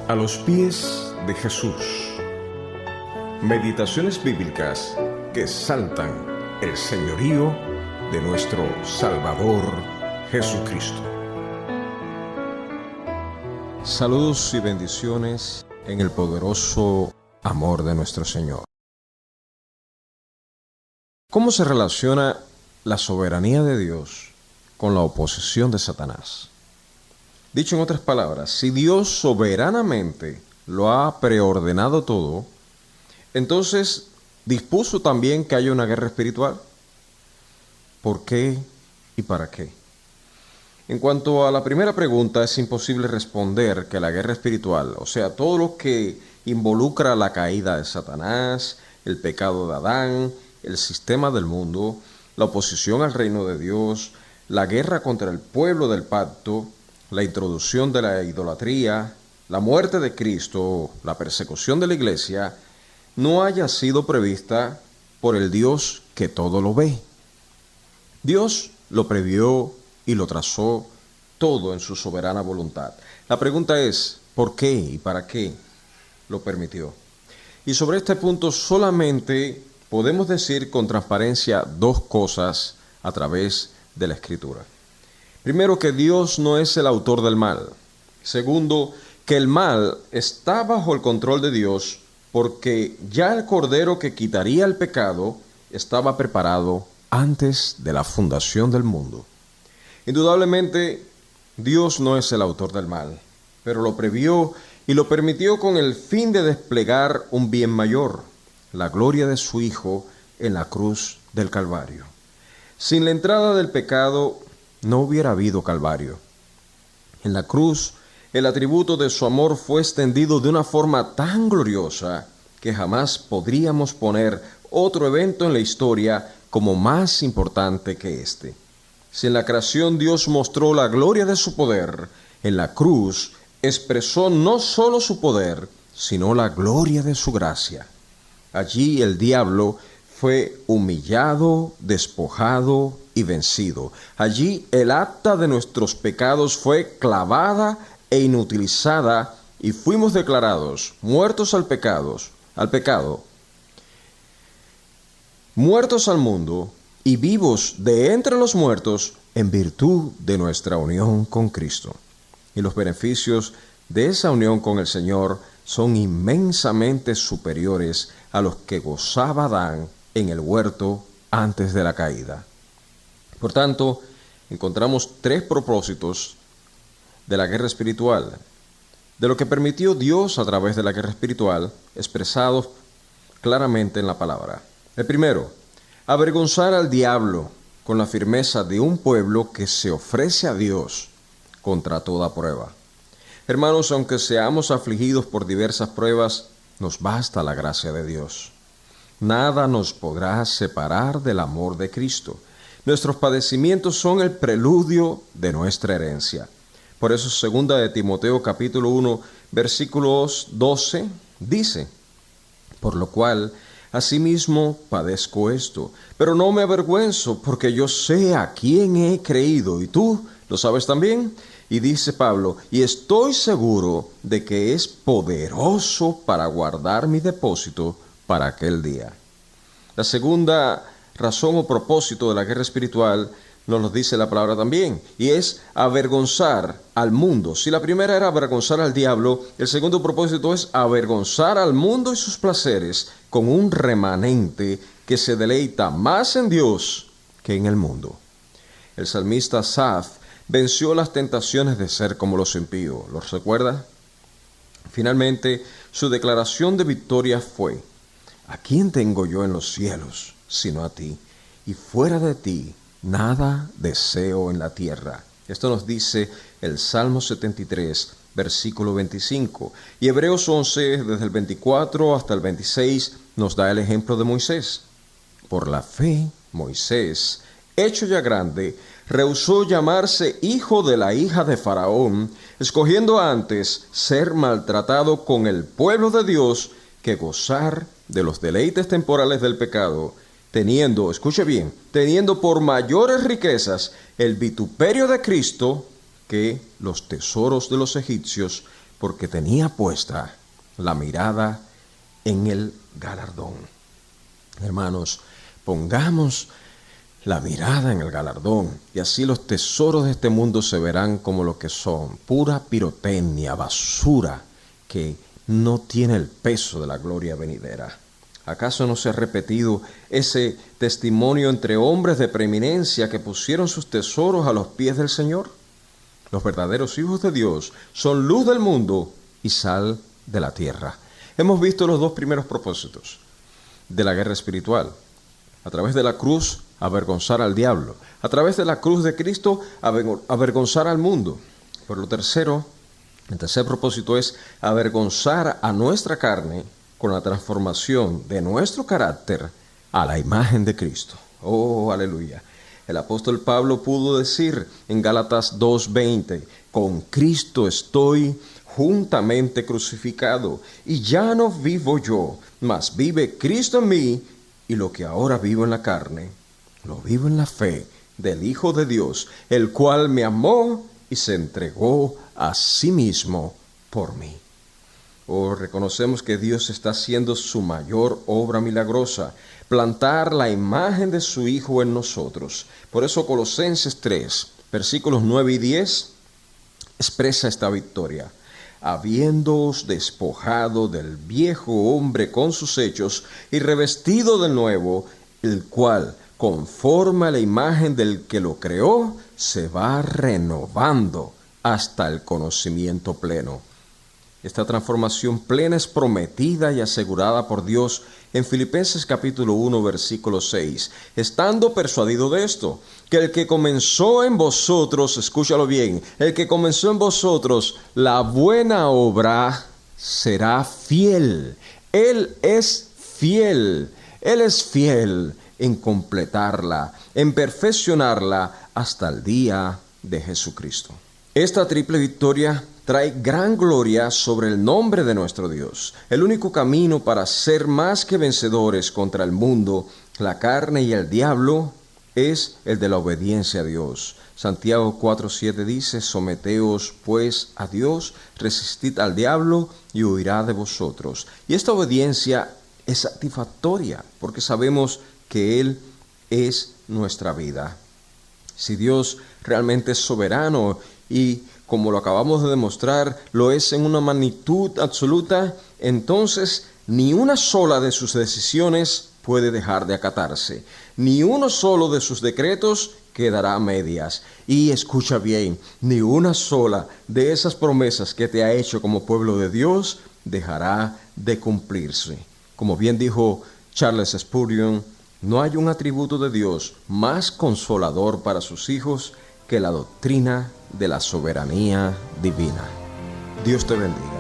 A los pies de Jesús. Meditaciones bíblicas que exaltan el señorío de nuestro Salvador Jesucristo. Saludos y bendiciones en el poderoso amor de nuestro Señor. ¿Cómo se relaciona la soberanía de Dios con la oposición de Satanás? Dicho en otras palabras, si Dios soberanamente lo ha preordenado todo, entonces dispuso también que haya una guerra espiritual. ¿Por qué y para qué? En cuanto a la primera pregunta, es imposible responder que la guerra espiritual, o sea, todo lo que involucra la caída de Satanás, el pecado de Adán, el sistema del mundo, la oposición al reino de Dios, la guerra contra el pueblo del pacto, la introducción de la idolatría, la muerte de Cristo, la persecución de la iglesia, no haya sido prevista por el Dios que todo lo ve. Dios lo previó y lo trazó todo en su soberana voluntad. La pregunta es, ¿por qué y para qué lo permitió? Y sobre este punto solamente podemos decir con transparencia dos cosas a través de la Escritura. Primero, que Dios no es el autor del mal. Segundo, que el mal está bajo el control de Dios porque ya el Cordero que quitaría el pecado estaba preparado antes de la fundación del mundo. Indudablemente, Dios no es el autor del mal, pero lo previó y lo permitió con el fin de desplegar un bien mayor, la gloria de su Hijo en la cruz del Calvario. Sin la entrada del pecado, no hubiera habido Calvario. En la cruz, el atributo de su amor fue extendido de una forma tan gloriosa que jamás podríamos poner otro evento en la historia como más importante que este. Si en la creación Dios mostró la gloria de su poder, en la cruz expresó no solo su poder, sino la gloria de su gracia. Allí el diablo fue humillado, despojado y vencido. Allí el acta de nuestros pecados fue clavada e inutilizada y fuimos declarados muertos al pecado, muertos al mundo y vivos de entre los muertos en virtud de nuestra unión con Cristo. Y los beneficios de esa unión con el Señor son inmensamente superiores a los que gozaba Adán en el huerto antes de la caída. Por tanto, encontramos tres propósitos de la guerra espiritual, de lo que permitió Dios a través de la guerra espiritual, expresados claramente en la palabra. El primero, avergonzar al diablo con la firmeza de un pueblo que se ofrece a Dios contra toda prueba. Hermanos, aunque seamos afligidos por diversas pruebas, nos basta la gracia de Dios. Nada nos podrá separar del amor de Cristo. Nuestros padecimientos son el preludio de nuestra herencia. Por eso, 2 de Timoteo capítulo 1, versículos 12, dice: por lo cual, asimismo padezco esto, pero no me avergüenzo, porque yo sé a quién he creído, y tú lo sabes también. Y dice Pablo, y estoy seguro de que es poderoso para guardar mi depósito para aquel día. La segunda razón o propósito de la guerra espiritual nos lo dice la palabra también, y es avergonzar al mundo. Si la primera era avergonzar al diablo, el segundo propósito es avergonzar al mundo y sus placeres con un remanente que se deleita más en Dios que en el mundo. El salmista Asaf venció las tentaciones de ser como los impíos. ¿Los recuerda? Finalmente, su declaración de victoria fue: ¿a quién tengo yo en los cielos sino a ti? Y fuera de ti nada deseo en la tierra. Esto nos dice el Salmo 73, versículo 25. Y Hebreos 11, desde el 24 hasta el 26, nos da el ejemplo de Moisés. Por la fe, Moisés, hecho ya grande, rehusó llamarse hijo de la hija de Faraón, escogiendo antes ser maltratado con el pueblo de Dios que gozar de los deleites temporales del pecado, teniendo, escuche bien, teniendo por mayores riquezas el vituperio de Cristo que los tesoros de los egipcios, porque tenía puesta la mirada en el galardón. Hermanos, pongamos la mirada en el galardón, y así los tesoros de este mundo se verán como lo que son, pura pirotecnia, basura, que no tiene el peso de la gloria venidera. ¿Acaso no se ha repetido ese testimonio entre hombres de preeminencia que pusieron sus tesoros a los pies del Señor? Los verdaderos hijos de Dios son luz del mundo y sal de la tierra. Hemos visto los dos primeros propósitos de la guerra espiritual. A través de la cruz, avergonzar al diablo. A través de la cruz de Cristo, avergonzar al mundo. Por lo tercero, el tercer propósito es avergonzar a nuestra carne con la transformación de nuestro carácter a la imagen de Cristo. Oh, aleluya. El apóstol Pablo pudo decir en Gálatas 2:20, con Cristo estoy juntamente crucificado, y ya no vivo yo, mas vive Cristo en mí, y lo que ahora vivo en la carne, lo vivo en la fe del Hijo de Dios, el cual me amó y se entregó a sí mismo por mí. Oh, reconocemos que Dios está haciendo su mayor obra milagrosa, plantar la imagen de su Hijo en nosotros. Por eso Colosenses 3, versículos 9 y 10, expresa esta victoria. Habiéndoos despojado del viejo hombre con sus hechos y revestido del nuevo, el cual, conforme a la imagen del que lo creó, se va renovando hasta el conocimiento pleno. Esta transformación plena es prometida y asegurada por Dios en Filipenses capítulo 1, versículo 6. Estando persuadido de esto, que el que comenzó en vosotros, escúchalo bien, el que comenzó en vosotros la buena obra será fiel. Él es fiel. Él es fiel en completarla, en perfeccionarla hasta el día de Jesucristo. Esta triple victoria trae gran gloria sobre el nombre de nuestro Dios. El único camino para ser más que vencedores contra el mundo, la carne y el diablo es el de la obediencia a Dios. Santiago 4:7 dice, someteos pues a Dios, resistid al diablo y huirá de vosotros. Y esta obediencia es satisfactoria porque sabemos que Él es nuestra vida. Si Dios realmente es soberano y, como lo acabamos de demostrar, lo es en una magnitud absoluta, entonces ni una sola de sus decisiones puede dejar de acatarse, ni uno solo de sus decretos quedará a medias. Y escucha bien, ni una sola de esas promesas que te ha hecho como pueblo de Dios dejará de cumplirse. Como bien dijo Charles Spurgeon, no hay un atributo de Dios más consolador para sus hijos que la doctrina de la soberanía divina. Dios te bendiga.